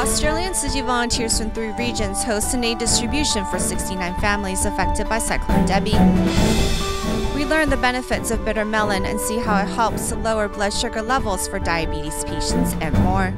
Australian Tzu Chi volunteers from 3 regions hosted aid distribution for 69 families affected by Cyclone Debbie. We learn the benefits of bitter melon and see how it helps to lower blood sugar levels for diabetes patients and more.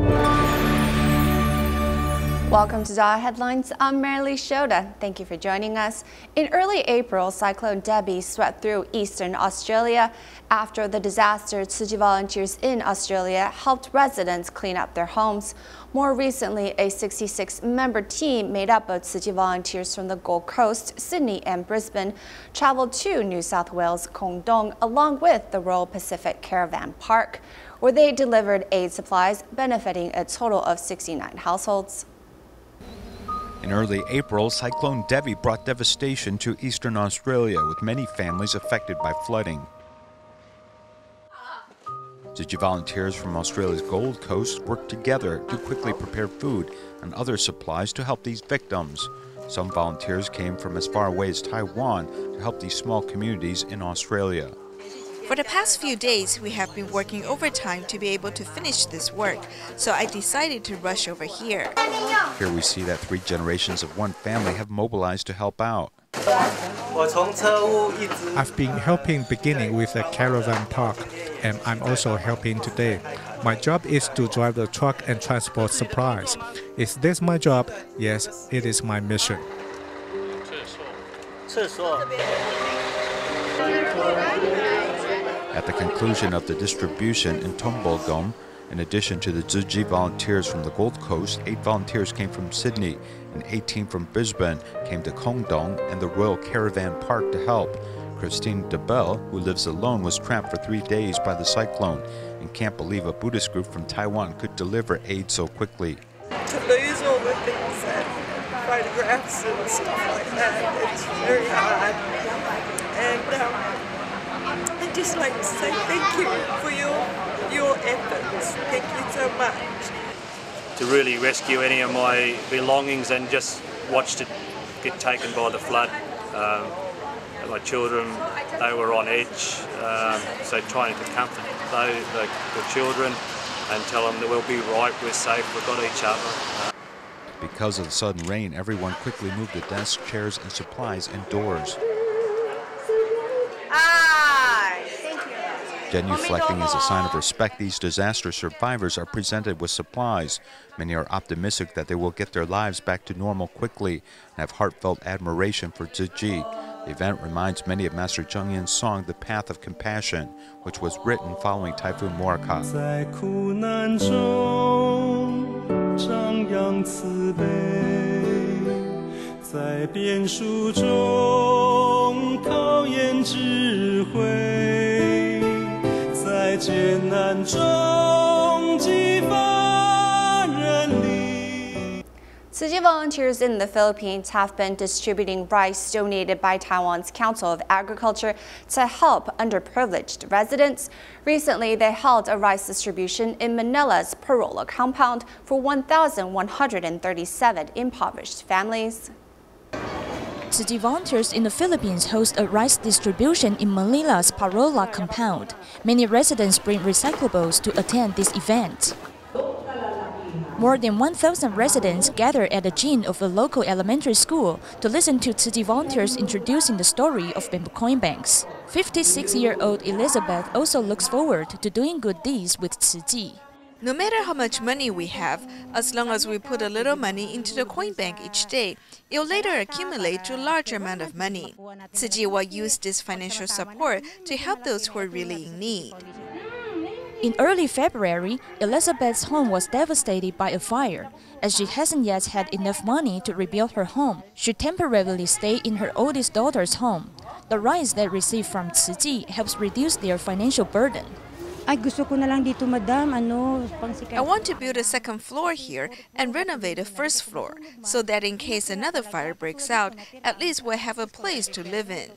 Welcome to DaAi Headlines. I'm Lee-Shioda. Thank you for joining us. In early April, Cyclone Debbie swept through eastern Australia. After the disaster, Tzu Chi volunteers in Australia helped residents clean up their homes. More recently, a 66-member team made up of Tzu Chi volunteers from the Gold Coast, Sydney and Brisbane traveled to New South Wales' Kong Dong along with the Royal Pacific Caravan Park, where they delivered aid supplies benefiting a total of 69 households. In early April, Cyclone Debbie brought devastation to eastern Australia, with many families affected by flooding. Tzu Chi volunteers from Australia's Gold Coast worked together to quickly prepare food and other supplies to help these victims. Some volunteers came from as far away as Taiwan to help these small communities in Australia. For the past few days, we have been working overtime to be able to finish this work, so I decided to rush over here. Here we see that 3 generations of one family have mobilized to help out. I've been helping beginning with the caravan park, and I'm also helping today. My job is to drive the truck and transport supplies. Is this my job? Yes, it is my mission. At the conclusion of the distribution in Tombogom, in addition to the Tzu Chi volunteers from the Gold Coast, 8 volunteers came from Sydney and 18 from Brisbane came to Kong Dong and the Royal Caravan Park to help. Christine DeBelle, who lives alone, was trapped for 3 days by the cyclone and can't believe a Buddhist group from Taiwan could deliver aid so quickly. To lose all the things and photographs and stuff like that, it's very hard. And I'd just like to say thank you for your efforts. Thank you so much. To really rescue any of my belongings and just watched it get taken by the flood. My children, they were on edge, so trying to comfort the children and tell them that we'll be right, we're safe, we've got each other. Because of the sudden rain, everyone quickly moved the desks, chairs, and supplies indoors. Genuflecting as a sign of respect, these disaster survivors are presented with supplies. Many are optimistic that they will get their lives back to normal quickly and have heartfelt admiration for Tzu Chi. The event reminds many of Master Zheng Yin's song, The Path of Compassion, which was written following Typhoon Morakot. 在苦难中张扬慈悲，在变数中考验智慧，在艰难中激发人力。 Tzu Chi volunteers in the Philippines have been distributing rice donated by Taiwan's Council of Agriculture to help underprivileged residents. Recently, they held a rice distribution in Manila's Parola compound for 1,137 impoverished families. Tzu Chi volunteers in the Philippines host a rice distribution in Manila's Parola compound. Many residents bring recyclables to attend this event. More than 1,000 residents gather at the gym of a local elementary school to listen to Tzu Chi volunteers introducing the story of bamboo coin banks. 56-year-old Elizabeth also looks forward to doing good deeds with Tzu Chi. No matter how much money we have, as long as we put a little money into the coin bank each day, it will later accumulate to a large amount of money. Tzu Chi will use this financial support to help those who are really in need. In early February, Elizabeth's home was devastated by a fire. As she hasn't yet had enough money to rebuild her home, she temporarily stayed in her oldest daughter's home. The rice they received from Tzu Chi helps reduce their financial burden. I want to build a second floor here and renovate the first floor, so that in case another fire breaks out, at least we'll have a place to live in.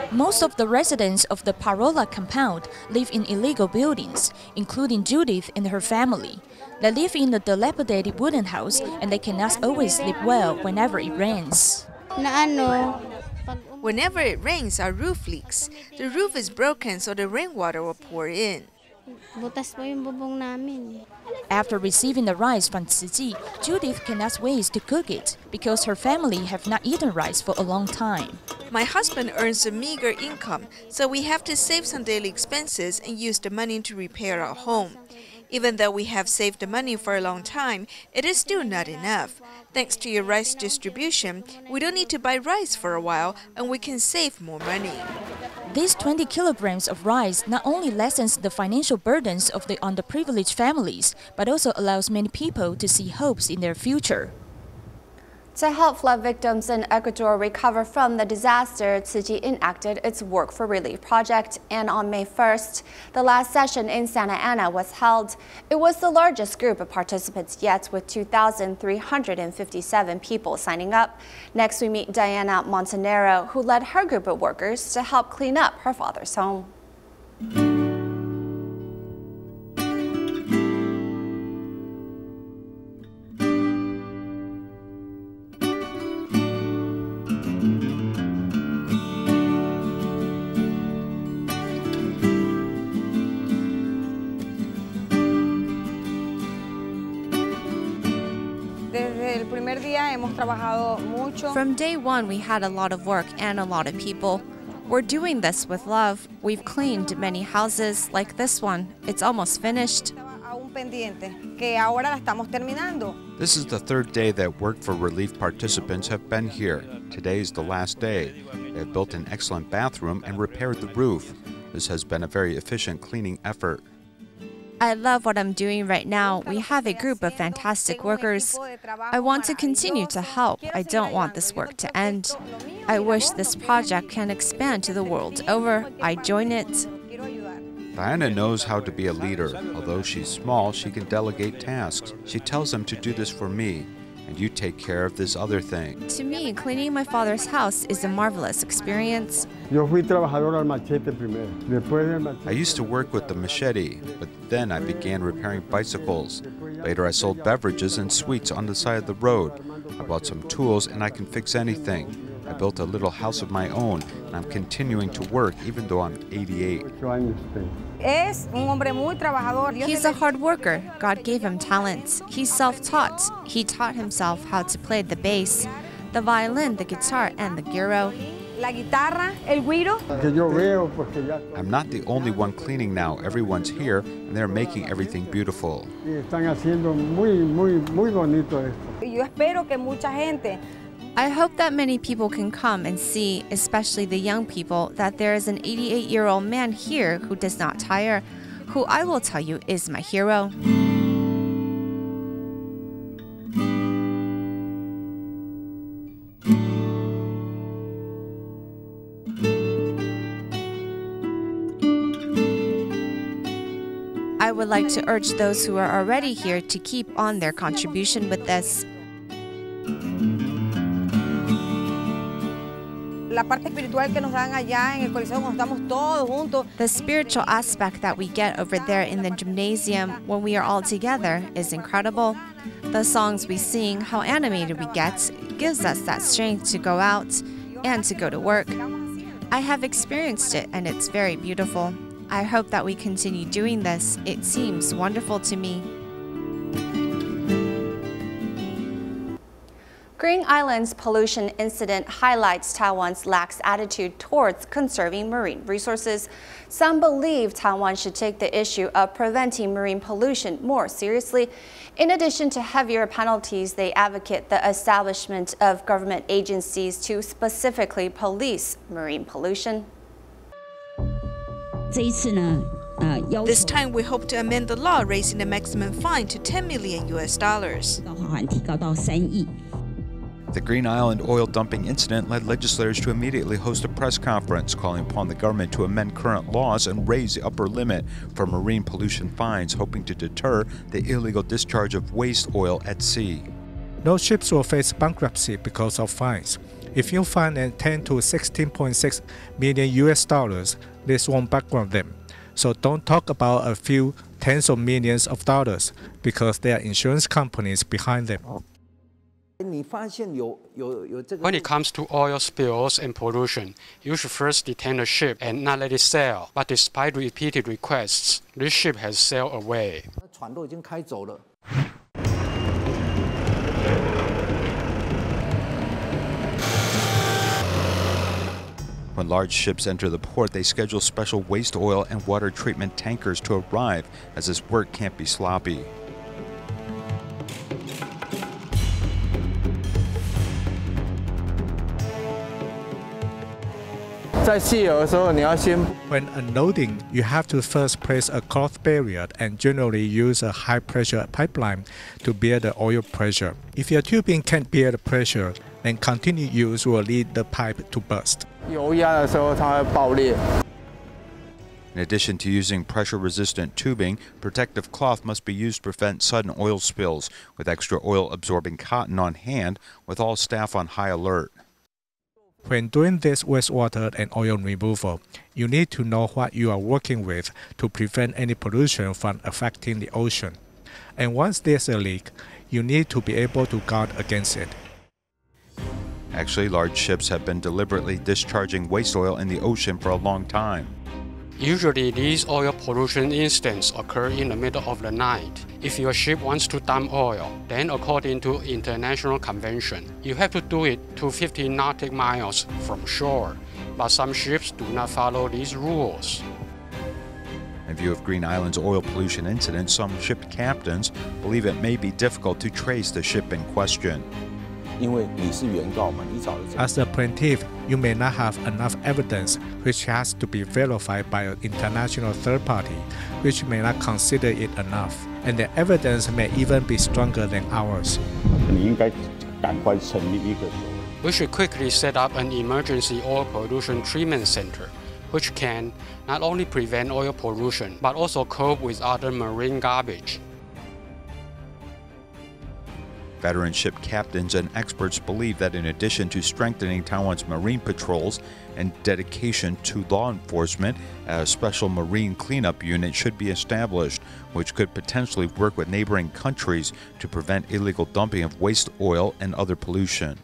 Most of the residents of the Parola compound live in illegal buildings, including Judith and her family. They live in a dilapidated wooden house and they cannot always sleep well whenever it rains. Whenever it rains, our roof leaks. The roof is broken, so the rainwater will pour in. After receiving the rice from Tzu Chi, Judith can ask ways to cook it because her family have not eaten rice for a long time. My husband earns a meager income, so we have to save some daily expenses and use the money to repair our home. Even though we have saved the money for a long time, it is still not enough. Thanks to your rice distribution, we don't need to buy rice for a while and we can save more money. These 20 kilograms of rice not only lessens the financial burdens of the underprivileged families, but also allows many people to see hopes in their future. To help flood victims in Ecuador recover from the disaster, Tzu Chi enacted its Work for Relief project, and on May 1st, the last session in Santa Ana was held. It was the largest group of participants yet, with 2,357 people signing up. Next, we meet Diana Montanero, who led her group of workers to help clean up her father's home. From day one, we had a lot of work and a lot of people. We're doing this with love. We've cleaned many houses like this one. It's almost finished. This is the third day that Work for Relief participants have been here. Today is the last day. They have built an excellent bathroom and repaired the roof. This has been a very efficient cleaning effort. I love what I'm doing right now. We have a group of fantastic workers. I want to continue to help. I don't want this work to end. I wish this project can expand to the world over. I join it. Diana knows how to be a leader. Although she's small, she can delegate tasks. She tells them to do this for me, and you take care of this other thing. To me, cleaning my father's house is a marvelous experience. I used to work with the machete, but then I began repairing bicycles. Later I sold beverages and sweets on the side of the road. I bought some tools and I can fix anything. I built a little house of my own, and I'm continuing to work even though I'm 88. He's a hard worker. God gave him talents. He's self-taught. He taught himself how to play the bass, the violin, the guitar, and the gyro. I'm not the only one cleaning now. Everyone's here, and they're making everything beautiful. I hope that many people can come and see, especially the young people, that there is an 88-year-old man here who does not tire, who I will tell you is my hero. I would like to urge those who are already here to keep on their contribution with this. The spiritual aspect that we get over there in the gymnasium when we are all together is incredible. The songs we sing, how animated we get, gives us that strength to go out and to go to work. I have experienced it and it's very beautiful. I hope that we continue doing this. It seems wonderful to me. Green Island's pollution incident highlights Taiwan's lax attitude towards conserving marine resources. Some believe Taiwan should take the issue of preventing marine pollution more seriously. In addition to heavier penalties, they advocate the establishment of government agencies to specifically police marine pollution. This time we hope to amend the law, raising the maximum fine to $10 million. The Green Island oil dumping incident led legislators to immediately host a press conference calling upon the government to amend current laws and raise the upper limit for marine pollution fines, hoping to deter the illegal discharge of waste oil at sea. No ships will face bankruptcy because of fines. If you fine them $10 to $16.6 million, this won't bankrupt them. So don't talk about a few tens of millions of dollars because there are insurance companies behind them. When it comes to oil spills and pollution, you should first detain the ship and not let it sail. But despite repeated requests, this ship has sailed away. When large ships enter the port, they schedule special waste oil and water treatment tankers to arrive, as this work can't be sloppy. When unloading, you have to first place a cloth barrier and generally use a high-pressure pipeline to bear the oil pressure. If your tubing can't bear the pressure, then continued use will lead the pipe to burst. In addition to using pressure-resistant tubing, protective cloth must be used to prevent sudden oil spills, with extra oil-absorbing cotton on hand, with all staff on high alert. When doing this wastewater and oil removal, you need to know what you are working with to prevent any pollution from affecting the ocean. And once there's a leak, you need to be able to guard against it. Actually, large ships have been deliberately discharging waste oil in the ocean for a long time. Usually, these oil pollution incidents occur in the middle of the night. If your ship wants to dump oil, then according to international convention, you have to do it to 50 nautical miles from shore. But some ships do not follow these rules. In view of Green Island's oil pollution incident, some ship captains believe it may be difficult to trace the ship in question. As a plaintiff, you may not have enough evidence, which has to be verified by an international third party, which may not consider it enough, and the evidence may even be stronger than ours. We should quickly set up an emergency oil pollution treatment center, which can not only prevent oil pollution, but also cope with other marine garbage. Veteran ship captains and experts believe that in addition to strengthening Taiwan's marine patrols and dedication to law enforcement, a special marine cleanup unit should be established, which could potentially work with neighboring countries to prevent illegal dumping of waste oil and other pollution.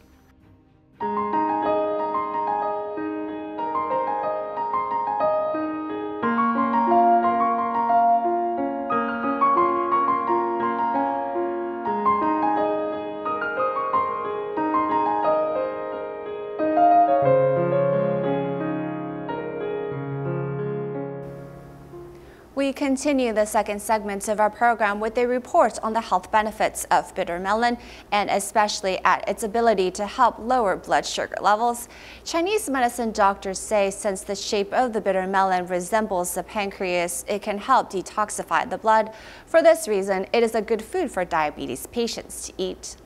We continue the second segment of our program with a report on the health benefits of bitter melon, and especially at its ability to help lower blood sugar levels. Chinese medicine doctors say since the shape of the bitter melon resembles the pancreas, it can help detoxify the blood. For this reason, it is a good food for diabetes patients to eat.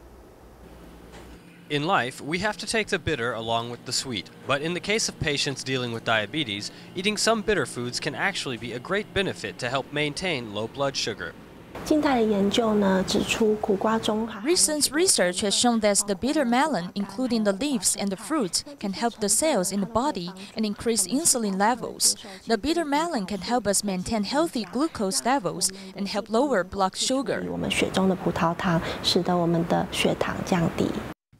In life, we have to take the bitter along with the sweet, but in the case of patients dealing with diabetes, eating some bitter foods can actually be a great benefit to help maintain low blood sugar. Recent research has shown that the bitter melon, including the leaves and the fruit, can help the cells in the body and increase insulin levels. The bitter melon can help us maintain healthy glucose levels and help lower blood sugar.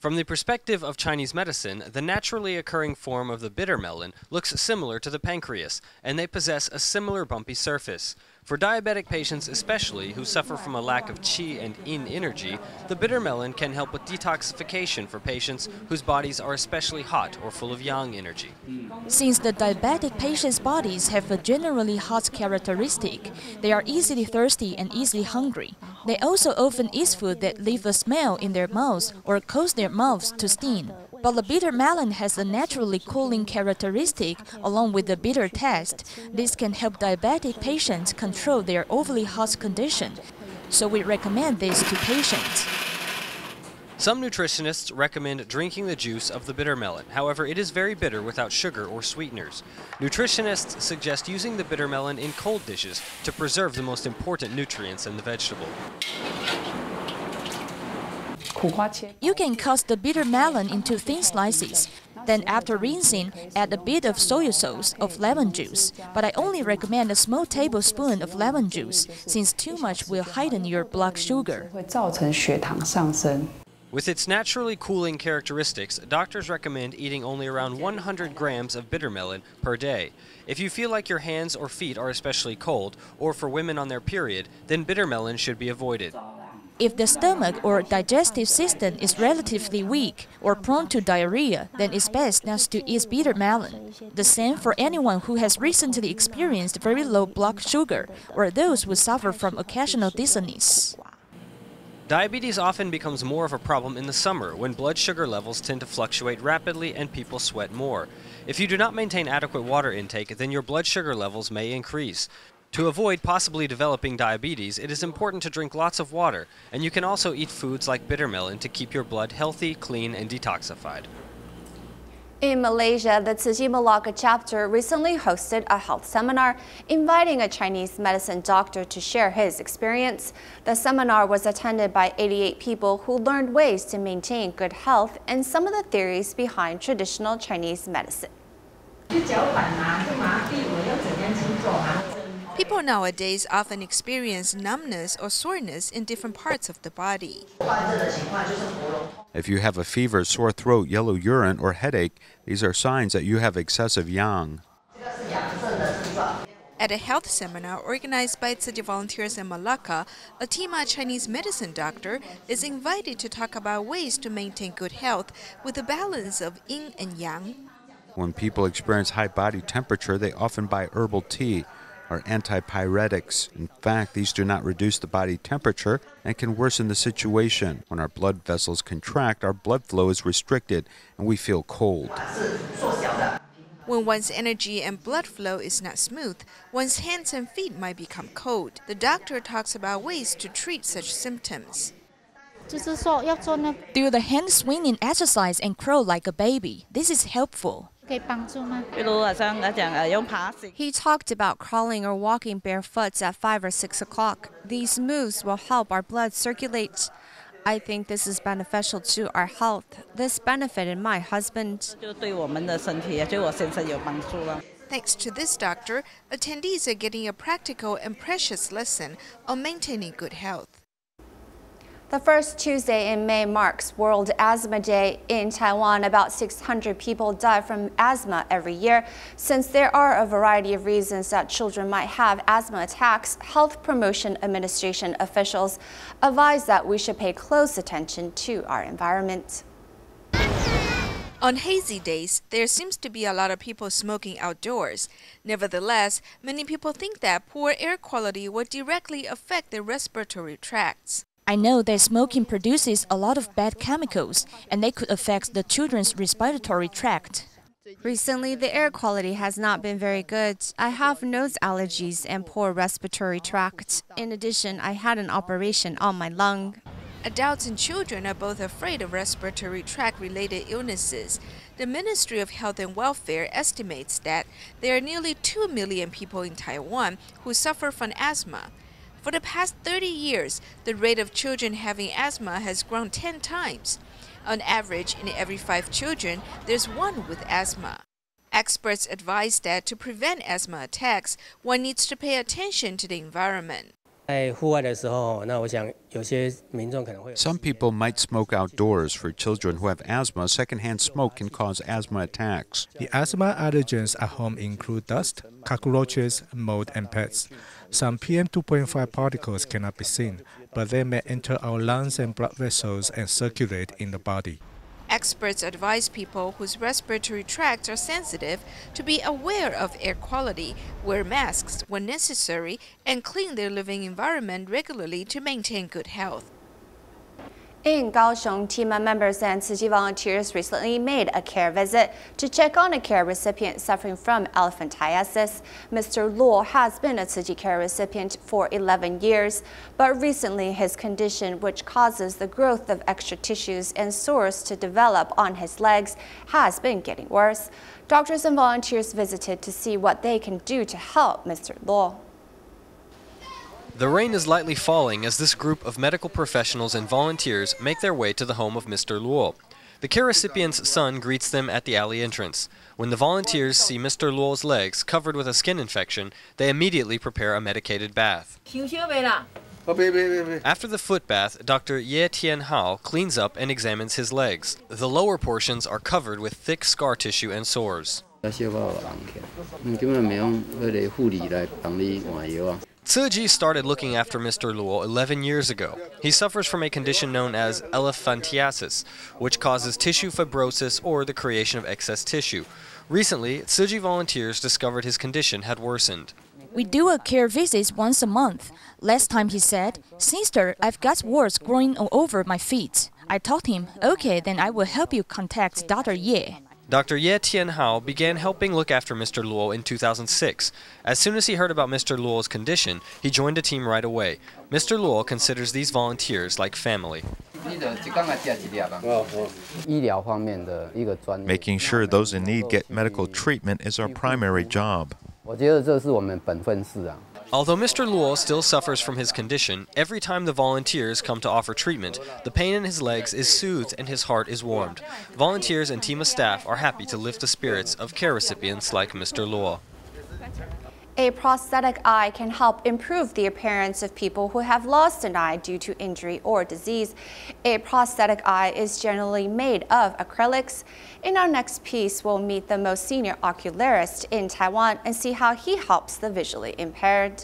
From the perspective of Chinese medicine, the naturally occurring form of the bitter melon looks similar to the pancreas, and they possess a similar bumpy surface. For diabetic patients especially, who suffer from a lack of qi and yin energy, the bitter melon can help with detoxification for patients whose bodies are especially hot or full of yang energy. Since the diabetic patients' bodies have a generally hot characteristic, they are easily thirsty and easily hungry. They also often eat food that leave a smell in their mouths or cause their mouths to sting. But the bitter melon has a naturally cooling characteristic along with the bitter taste. This can help diabetic patients control their overly hot condition. So we recommend this to patients. Some nutritionists recommend drinking the juice of the bitter melon. However, it is very bitter without sugar or sweeteners. Nutritionists suggest using the bitter melon in cold dishes to preserve the most important nutrients in the vegetable. You can cut the bitter melon into thin slices. Then after rinsing, add a bit of soy sauce of lemon juice. But I only recommend a small tablespoon of lemon juice, since too much will heighten your blood sugar. With its naturally cooling characteristics, doctors recommend eating only around 100 grams of bitter melon per day. If you feel like your hands or feet are especially cold, or for women on their period, then bitter melon should be avoided. If the stomach or digestive system is relatively weak or prone to diarrhea, then it's best not to eat bitter melon. The same for anyone who has recently experienced very low blood sugar or those who suffer from occasional dizziness. Diabetes often becomes more of a problem in the summer when blood sugar levels tend to fluctuate rapidly and people sweat more. If you do not maintain adequate water intake, then your blood sugar levels may increase. To avoid possibly developing diabetes, it is important to drink lots of water, and you can also eat foods like bitter melon to keep your blood healthy, clean, and detoxified. In Malaysia, the Tzu Chi Malacca chapter recently hosted a health seminar, inviting a Chinese medicine doctor to share his experience. The seminar was attended by 88 people who learned ways to maintain good health and some of the theories behind traditional Chinese medicine. People nowadays often experience numbness or soreness in different parts of the body. If you have a fever, sore throat, yellow urine, or headache, these are signs that you have excessive yang. At a health seminar organized by Tzu Chi volunteers in Malacca, a Tima Chinese medicine doctor is invited to talk about ways to maintain good health with a balance of yin and yang. When people experience high body temperature, they often buy herbal tea or antipyretics. In fact, these do not reduce the body temperature and can worsen the situation. When our blood vessels contract, our blood flow is restricted and we feel cold. When one's energy and blood flow is not smooth, one's hands and feet might become cold. The doctor talks about ways to treat such symptoms. Do the hand swinging exercise and crawl like a baby. This is helpful. He talked about crawling or walking barefoot at 5 or 6 o'clock. These moves will help our blood circulate. I think this is beneficial to our health. This benefited my husband. Thanks to this doctor, attendees are getting a practical and precious lesson on maintaining good health. The first Tuesday in May marks World Asthma Day. In Taiwan, about 600 people die from asthma every year. Since there are a variety of reasons that children might have asthma attacks, Health Promotion Administration officials advise that we should pay close attention to our environment. On hazy days, there seems to be a lot of people smoking outdoors. Nevertheless, many people think that poor air quality will directly affect their respiratory tracts. I know that smoking produces a lot of bad chemicals, and they could affect the children's respiratory tract. Recently, the air quality has not been very good. I have nose allergies and poor respiratory tract. In addition, I had an operation on my lung. Adults and children are both afraid of respiratory tract-related illnesses. The Ministry of Health and Welfare estimates that there are nearly 2 million people in Taiwan who suffer from asthma. For the past 30 years, the rate of children having asthma has grown 10 times. On average, in every 5 children, there's one with asthma. Experts advise that to prevent asthma attacks, one needs to pay attention to the environment. Some people might smoke outdoors. For children who have asthma, secondhand smoke can cause asthma attacks. The asthma allergens at home include dust, cockroaches, mold, and pets. Some PM 2.5 particles cannot be seen, but they may enter our lungs and blood vessels and circulate in the body. Experts advise people whose respiratory tracts are sensitive to be aware of air quality, wear masks when necessary, and clean their living environment regularly to maintain good health. In Kaohsiung, Tima members and Tzu Chi volunteers recently made a care visit to check on a care recipient suffering from elephantiasis. Mr. Luo has been a Tzu Chi care recipient for 11 years, but recently his condition, which causes the growth of extra tissues and sores to develop on his legs, has been getting worse. Doctors and volunteers visited to see what they can do to help Mr. Luo. The rain is lightly falling as this group of medical professionals and volunteers make their way to the home of Mr. Luo. The care recipient's son greets them at the alley entrance. When the volunteers see Mr. Luo's legs covered with a skin infection, they immediately prepare a medicated bath. After the foot bath, Dr. Ye Tianhao cleans up and examines his legs. The lower portions are covered with thick scar tissue and sores. Tzu Chi started looking after Mr. Luo 11 years ago. He suffers from a condition known as elephantiasis, which causes tissue fibrosis or the creation of excess tissue. Recently, Tzu Chi volunteers discovered his condition had worsened. We do a care visit once a month. Last time he said, "Sister, I've got warts growing all over my feet." I told him, "Okay, then I will help you contact Dr. Ye." Dr. Ye Tianhao began helping look after Mr. Luo in 2006. As soon as he heard about Mr. Luo's condition, he joined a team right away. Mr. Luo considers these volunteers like family. Making sure those in need get medical treatment is our primary job. Although Mr. Luo still suffers from his condition, every time the volunteers come to offer treatment, the pain in his legs is soothed and his heart is warmed. Volunteers and team of staff are happy to lift the spirits of care recipients like Mr. Luo. A prosthetic eye can help improve the appearance of people who have lost an eye due to injury or disease. A prosthetic eye is generally made of acrylics. In our next piece, we'll meet the most senior ocularist in Taiwan and see how he helps the visually impaired.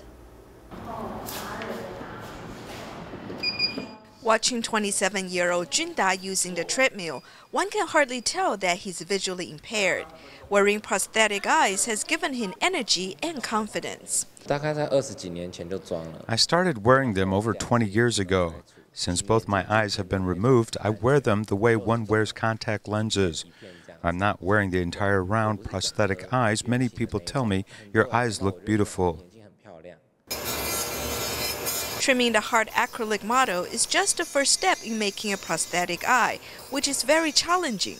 Watching 27-year-old Junda using the treadmill, one can hardly tell that he's visually impaired. Wearing prosthetic eyes has given him energy and confidence. I started wearing them over 20 years ago. Since both my eyes have been removed, I wear them the way one wears contact lenses. I'm not wearing the entire round prosthetic eyes. Many people tell me, "Your eyes look beautiful." Trimming the hard acrylic model is just the first step in making a prosthetic eye, which is very challenging.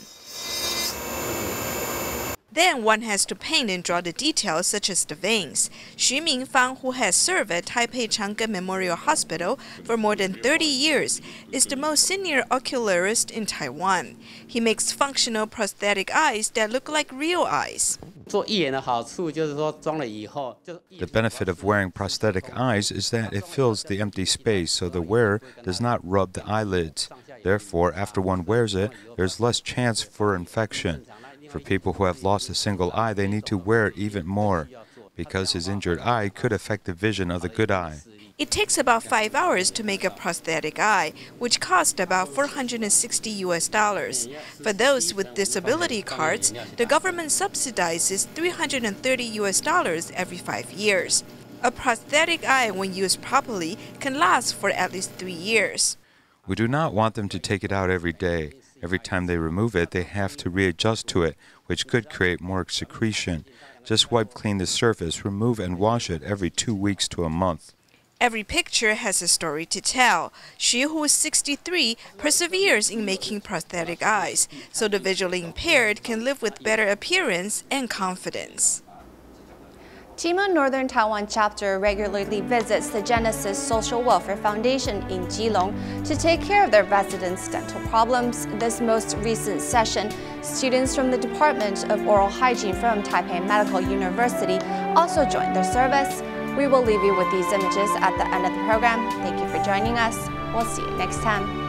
Then one has to paint and draw the details such as the veins. Xu Mingfang, who has served at Taipei Chang'an Memorial Hospital for more than 30 years, is the most senior ocularist in Taiwan. He makes functional prosthetic eyes that look like real eyes. The benefit of wearing prosthetic eyes is that it fills the empty space so the wearer does not rub the eyelids. Therefore, after one wears it, there's less chance for infection. For people who have lost a single eye, they need to wear it even more, because his injured eye could affect the vision of the good eye. It takes about 5 hours to make a prosthetic eye, which costs about $460. For those with disability cards, the government subsidizes $330 every 5 years. A prosthetic eye, when used properly, can last for at least 3 years. We do not want them to take it out every day. Every time they remove it, they have to readjust to it, which could create more secretion. Just wipe clean the surface, remove and wash it every 2 weeks to a month. Every picture has a story to tell. Xu, who is 63, perseveres in making prosthetic eyes, so the visually impaired can live with better appearance and confidence. Chima Northern Taiwan chapter regularly visits the Genesis Social Welfare Foundation in Keelung to take care of their residents' dental problems. This most recent session, students from the Department of Oral Hygiene from Taipei Medical University also joined their service. We will leave you with these images at the end of the program. Thank you for joining us. We'll see you next time.